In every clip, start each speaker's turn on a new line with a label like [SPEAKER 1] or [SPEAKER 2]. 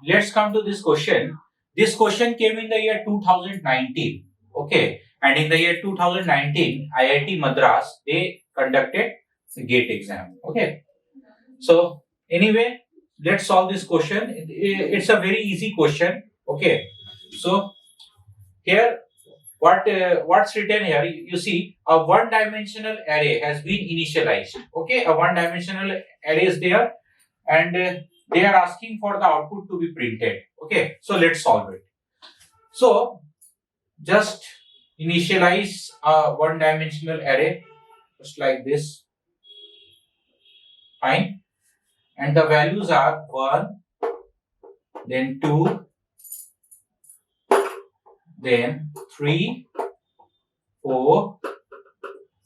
[SPEAKER 1] Let's come to this question. This question came in the year 2019. Okay. And in the year 2019, IIT Madras, they conducted the GATE exam. Okay. So, anyway, let's solve this question. It's a very easy question. Okay. So, here, what's written here? You see, a one-dimensional array has been initialized. Okay. A one-dimensional array is there. And they are asking for the output to be printed. Okay, so let's solve it. So just initialize a one-dimensional array just like this. Fine. And the values are 1, then 2, then 3, 4,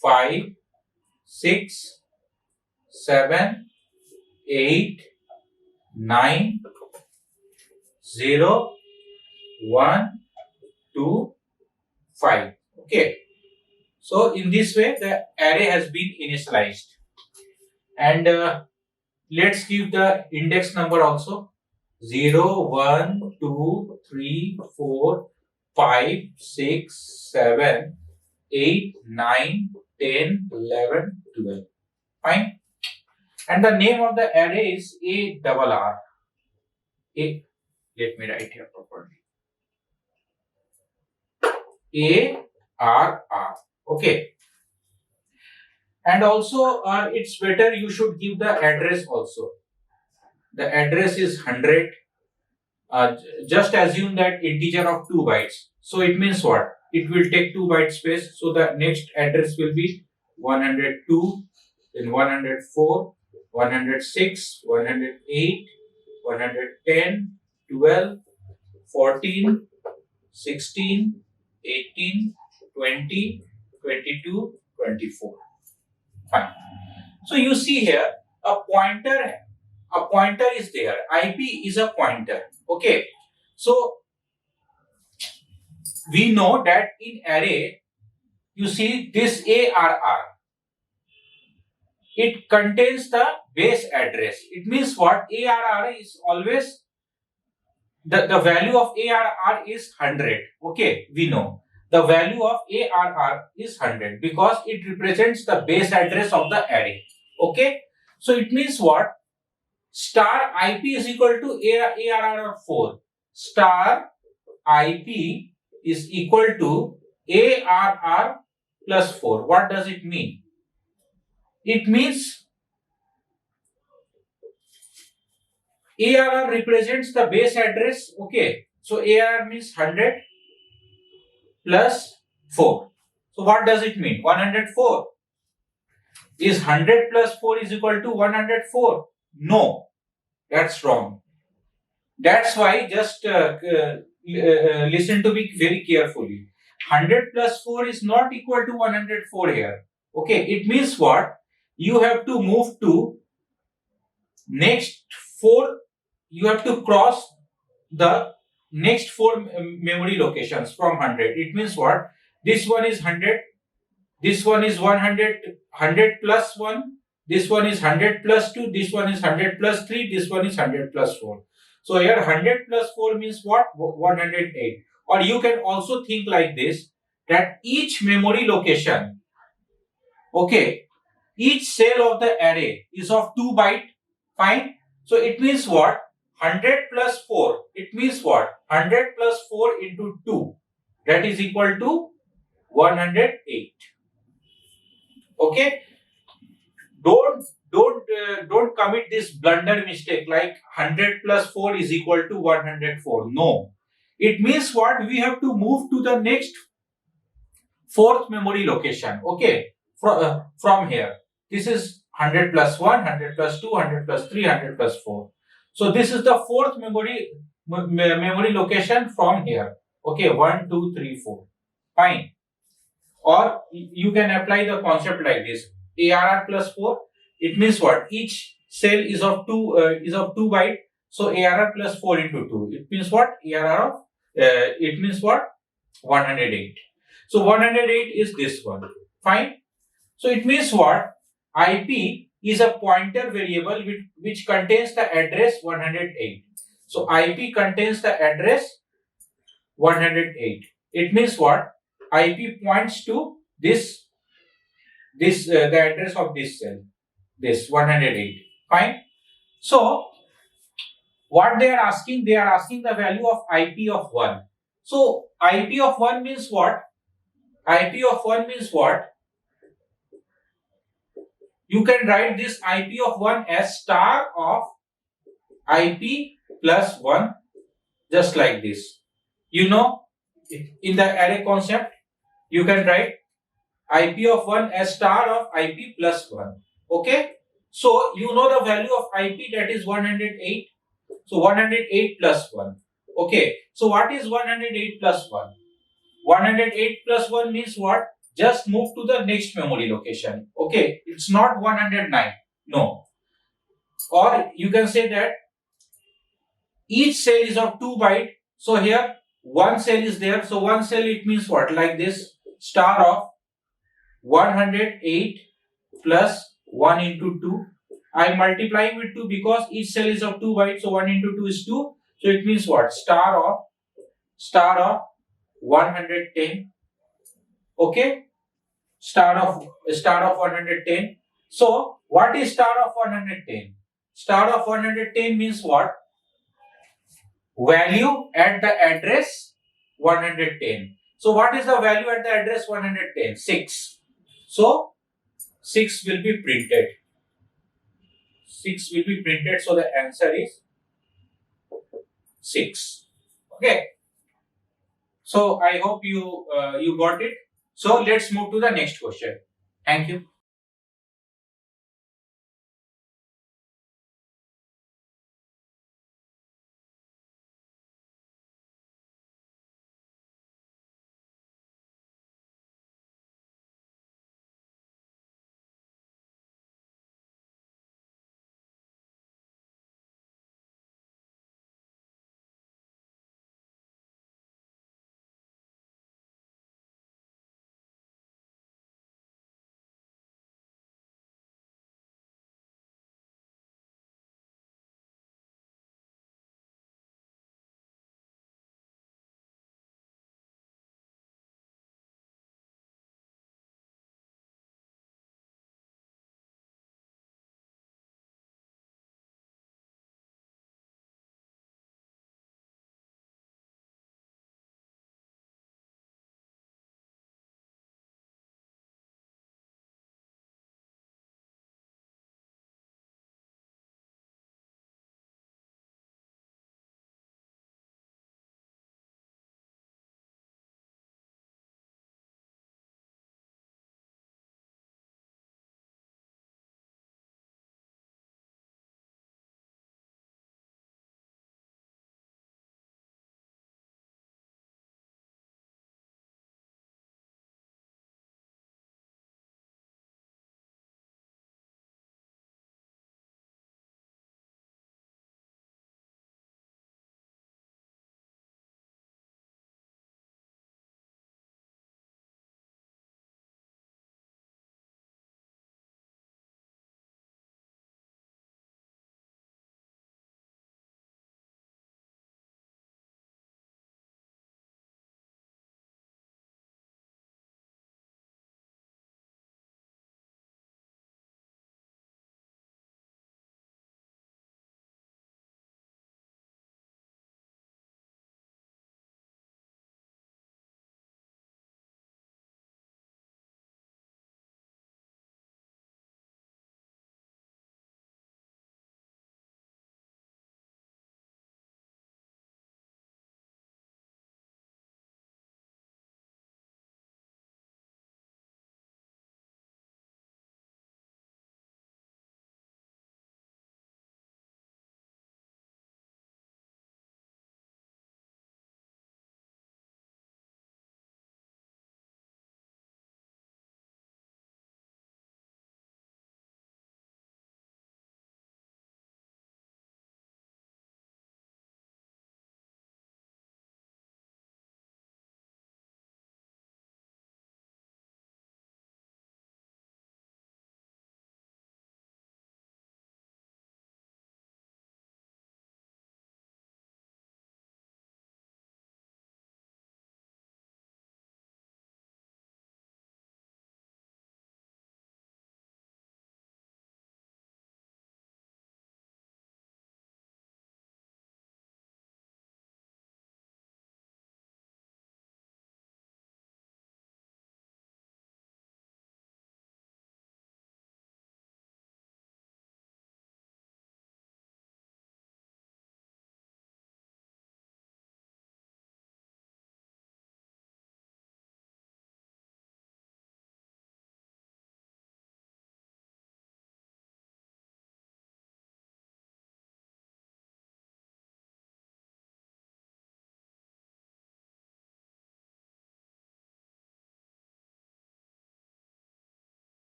[SPEAKER 1] 5, 6, 7, 8, 9, 0, 1, 2, 5. Okay. So in this way, the array has been initialized. And let's give the index number also. 0, 1, 2, 3, 4, 5, 6, 7, 8, 9, 10, 11, 12. Fine. And the name of the array is ARR. Let me write here properly. ARR. Okay. And also, it's better you should give the address also. The address is 100. Just assume that integer of 2 bytes. So it means what? It will take 2 byte space. So the next address will be 102, then 104, 106, 108, 110, 12, 14, 16, 18, 20, 22, 24. Fine. So you see here a pointer is there. IP is a pointer. Okay. So we know that in array, you see this ARR. It contains the base address. It means what? ARR is always the value of ARR is 100. Okay, we know the value of ARR is 100 because it represents the base address of the array. Okay, so it means what? Star IP is equal to ARR of 4. Star IP is equal to ARR plus 4. What does it mean? It means ARR represents the base address. Okay. So ARR means 100 plus 4. So what does it mean? 104. Is 100 plus 4 is equal to 104? No. That's wrong. That's why just listen to me very carefully. 100 plus 4 is not equal to 104 here. Okay. It means what? You have to move to next 4. You have to cross the next 4 memory locations from 100. It means what? This one is 100. This one is 100 plus 1. This one is 100 plus 2. This one is 100 plus 3. This one is 100 plus 4. So here 100 plus 4 means what? 108. Or you can also think like this, that each memory location, okay, each cell of the array is of 2 byte. Fine. So it means what? 100 plus 4. It means what? 100 plus 4 into 2. That is equal to 108. Okay. Don't commit this blunder mistake like 100 plus 4 is equal to 104. No. It means what? We have to move to the next 4th memory location. Okay. From here. This is 100 plus 1, 100 plus 2, 100 plus 3, 100 plus 4. So this is the 4th memory location from here. Okay, 1, 2, 3, 4. Fine. Or you can apply the concept like this. ARR plus 4. It means what? Each cell is of 2 byte. So ARR plus 4 into 2. It means what? ARR of it means what? 108. So 108 is this one. Fine. So it means what? IP is a pointer variable which contains the address 108. So IP contains the address 108. It means what? IP points to this the address of this cell, this 108. Fine. So what they are asking? They are asking the value of IP of 1. So IP of 1 means what? IP of 1 means what? You can write this IP of 1 as star of IP plus 1, just like this. You know, in the array concept, you can write IP of 1 as star of IP plus 1. Okay? So you know the value of IP, that is 108. So 108 plus 1. Okay. So what is 108 plus 1? 108 plus 1 means what? Just move to the next memory location. Okay. It's not 109. No. Or you can say that each cell is of 2 byte. So here one cell is there. So one cell, it means what? Like this, star of 108 plus 1 into 2. I am multiplying with 2 because each cell is of 2 bytes. So 1 into 2 is 2. So it means what? Star of 110. Okay? Star of 110. So what is star of 110? Star of 110 means what? Value at the address 110. So what is the value at the address 110? 6. So 6 will be printed. 6 will be printed. So the answer is 6. Okay. So I hope you got it. So let's move to the next question. Thank you.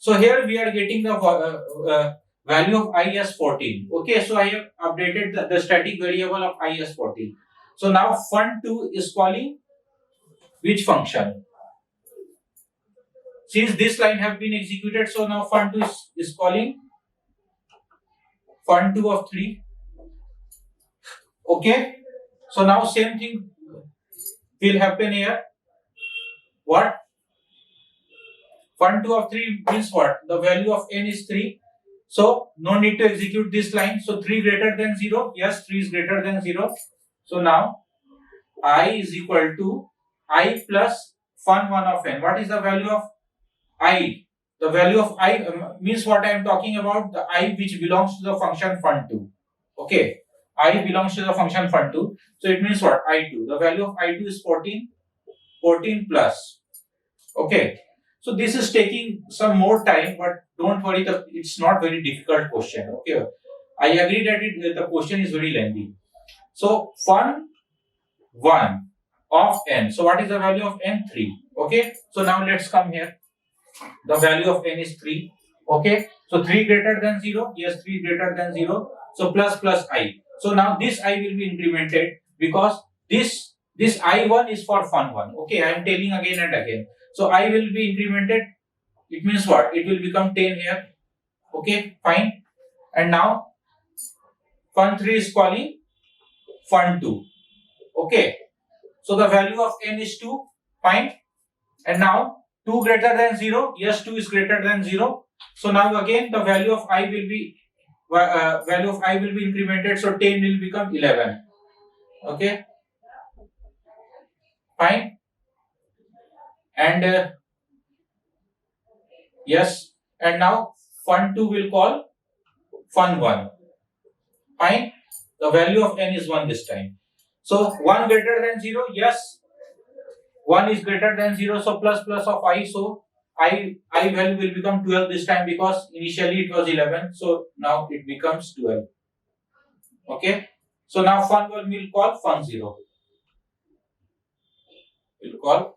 [SPEAKER 1] So here we are getting the value of I as 14. Okay, so I have updated the static variable of I as 14. So now fun2 is calling which function? Since this line have been executed, so now fun2 is calling fun2 of 3. Okay, so now same thing will happen here. What? Fun2 of 3 means what? The value of n is 3. So no need to execute this line. So 3 greater than 0. Yes, 3 is greater than 0. So now I is equal to I plus fun1 of n. What is the value of I? The value of I means what I am talking about, the I which belongs to the function fun2. Okay, I belongs to the function fun2. So it means what? I2. The value of I2 is 14. 14 plus. Okay. So this is taking some more time, but don't worry, it's not very difficult question. Okay. I agree that the question is very lengthy. So fun1 of n. So what is the value of n? 3. Okay. So now let's come here. The value of n is 3. Okay. So 3 greater than 0. Yes, 3 greater than 0. So plus I. So now this I will be incremented because this I1 is for fun1. Okay. I am telling again and again. So I will be incremented. It means what? It will become 10 here. Okay. Fine. And now fun3 is calling fun2. Okay. So the value of n is 2. Fine. And now 2 greater than 0. Yes, 2 is greater than 0. So now again the value of I will be incremented. So 10 will become 11. Okay. Fine. And yes. And now fun2 will call fun1. Fine. The value of n is 1 this time. So 1 greater than 0. Yes. 1 is greater than 0. So plus of I. So I value will become 12 this time because initially it was 11. So now it becomes 12. Okay. So now fun1 will call fun0. We'll call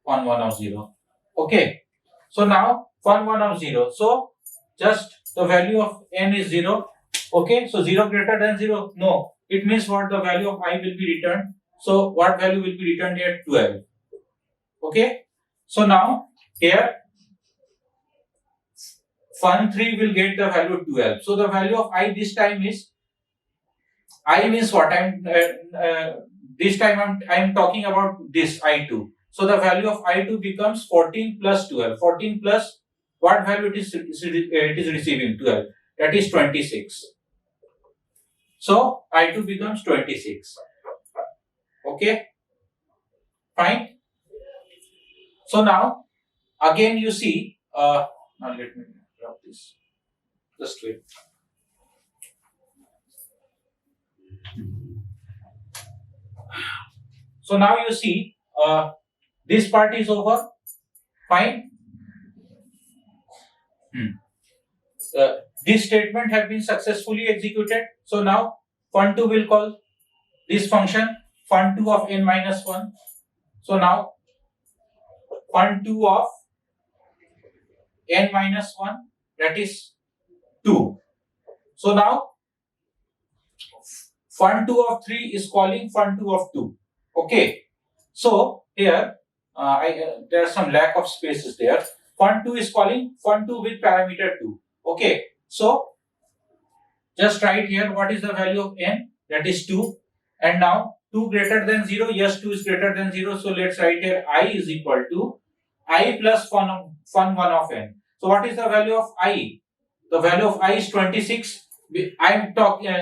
[SPEAKER 1] fun1 of 0. Okay. So now fun1 of 0. So just the value of n is 0. Okay. So 0 greater than 0. No. It means what? The value of I will be returned. So what value will be returned here? 12. Okay. So now here fun3 will get the value 12. So the value of I this time is, I means what? This time I'm talking about this I2. So the value of I2 becomes 14 plus 12. 14 plus what value it is receiving? 12. That is 26. So I2 becomes 26. Okay. Fine. So now again you see, now let me drop this. Just wait. So now you see, this part is over. Fine. This statement have been successfully executed. So now fun2 will call this function fun2 of n minus 1. So now fun2 of n minus 1, that is 2. So now fun2 of 3 is calling fun2 of 2. Okay. So here there are some lack of spaces there. Fun2 is calling fun2 with parameter 2. Okay. So just write here what is the value of n, that is 2. And now 2 greater than 0. Yes, 2 is greater than 0. So let's write here I is equal to I plus fun1 of n. So what is the value of I? The value of I is 26. I'm talking,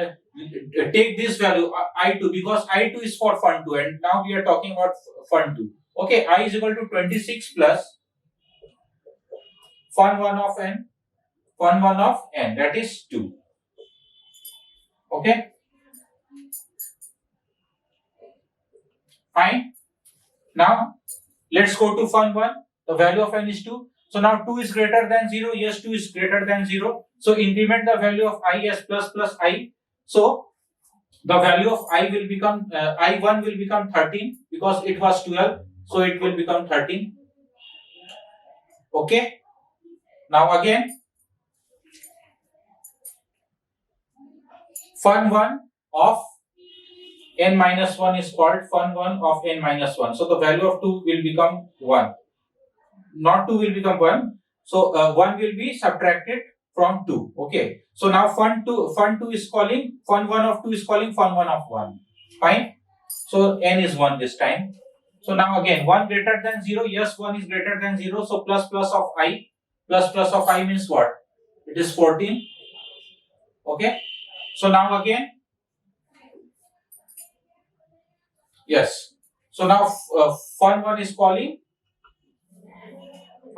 [SPEAKER 1] take this value I2 because I2 is for fun2 and now we are talking about fun2. Okay, I is equal to 26 plus fun1 of n, that is 2. Okay. Fine. Now let's go to fun1. The value of n is 2. So now 2 is greater than 0. Yes, 2 is greater than 0. So increment the value of I as plus I. So the value of I will become, I1 will become 13 because it was 12. So it will become 13. Okay. Now again, fun1 of n minus 1 is called fun1 of n minus 1. So the value of 2 will become 1. Not 2 will become 1. So 1 will be subtracted from 2. Okay. So now fun2 is calling, fun1 of 2 is calling fun1 of 1. Fine. So n is 1 this time. So now again 1 greater than 0. Yes, 1 is greater than 0. So plus of I. Plus of I means what? It is 14. Okay. So now again, yes. So now fun1 is calling,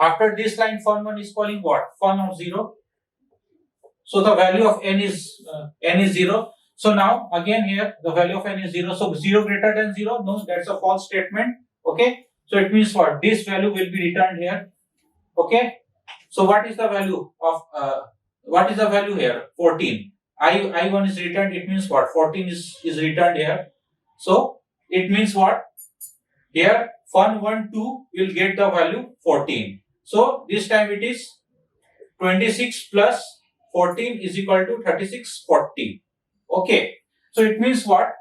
[SPEAKER 1] after this line fun1 is calling what? Fun of 0. So the value of n is 0. So now again here the value of n is 0. So 0 greater than 0? No, that's a false statement. Okay. So it means what? This value will be returned here. Okay. So what is the value of here? 14. I1 is returned. It means what? 14 is returned here. So it means what? Here fun1 2 will get the value 14. So this time it is 26 plus 14 is equal to 3640. Okay. So it means what?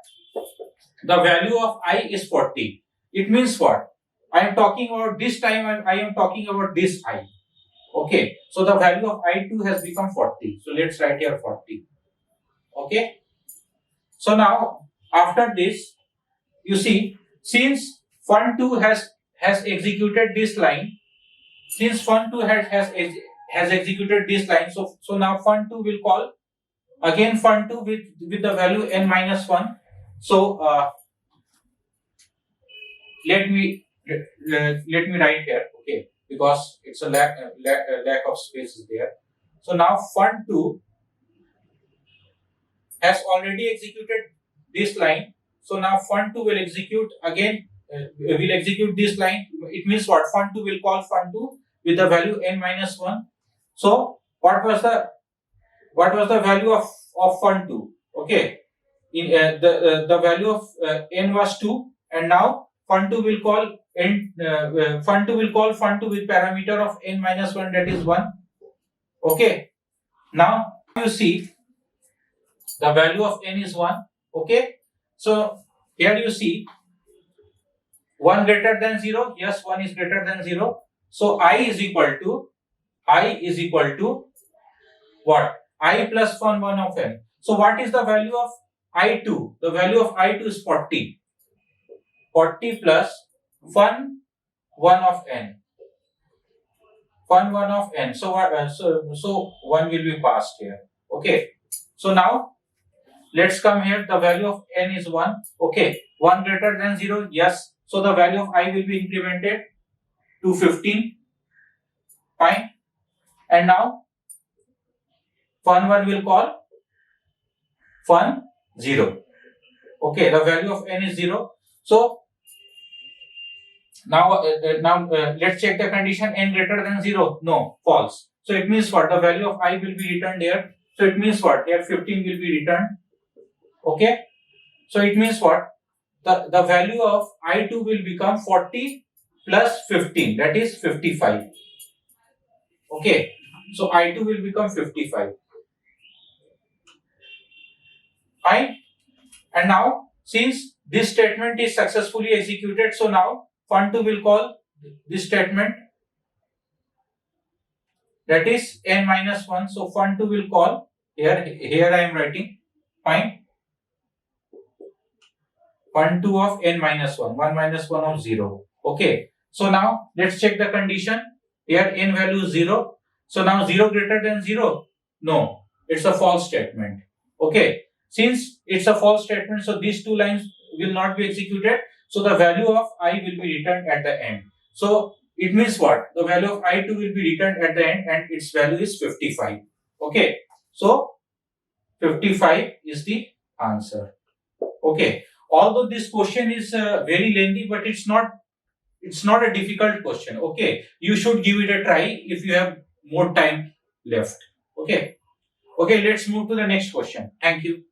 [SPEAKER 1] The value of I is 40. It means what? I am talking about this time, I am talking about this I. Okay. So the value of I2 has become 40. So let's write here 40. Okay. So now after this, you see, since fun2 has executed this line, since fun2 has executed this line, so now fun2 will call again fun2 with the value n minus 1. So let me write here, okay, because it's a lack of space is there. So now fun2 has already executed this line. So now fun2 will execute again, will execute this line. It means what? Fun2 will call fun2 with the value n minus 1. So what was the value of fun2? Okay, in the value of n was 2, and now fun2 will call fun2 with parameter of n minus 1, that is 1. Okay, now you see the value of n is 1. Okay, so here you see 1 greater than 0. Yes, 1 is greater than 0. So I is equal to what? I plus fun1 of n. So what is the value of I2? The value of I2 is 40. 40 plus fun1 of n. Fun1 of n. So what? So 1 will be passed here. Okay. So now let's come here. The value of n is 1. Okay. 1 greater than 0. Yes. So the value of I will be incremented to 15. Fine. And now fun1 will call fun0. Okay. The value of n is 0. So now let's check the condition. N greater than 0. No. False. So it means what? The value of I will be returned here. So it means what? Here 15 will be returned. Okay. So it means what? The value of I2 will become 40 plus 15, that is 55. Okay. So I2 will become 55. Fine. And now since this statement is successfully executed, so now fun2 will call this statement, that is n minus 1. So fun2 will call here I am writing. Fine. Fun2 of n minus 1, 1 minus 1 of 0. Okay. So now let's check the condition. Here n value is 0. So now 0 greater than 0? No. It's a false statement. Okay. Since it's a false statement, so these two lines will not be executed. So the value of I will be returned at the end. So it means what? The value of I2 will be returned at the end and its value is 55. Okay. So 55 is the answer. Okay. Although this question is very lengthy, but it's not a difficult question. Okay. You should give it a try if you have more time left. Okay. Okay. Let's move to the next question. Thank you.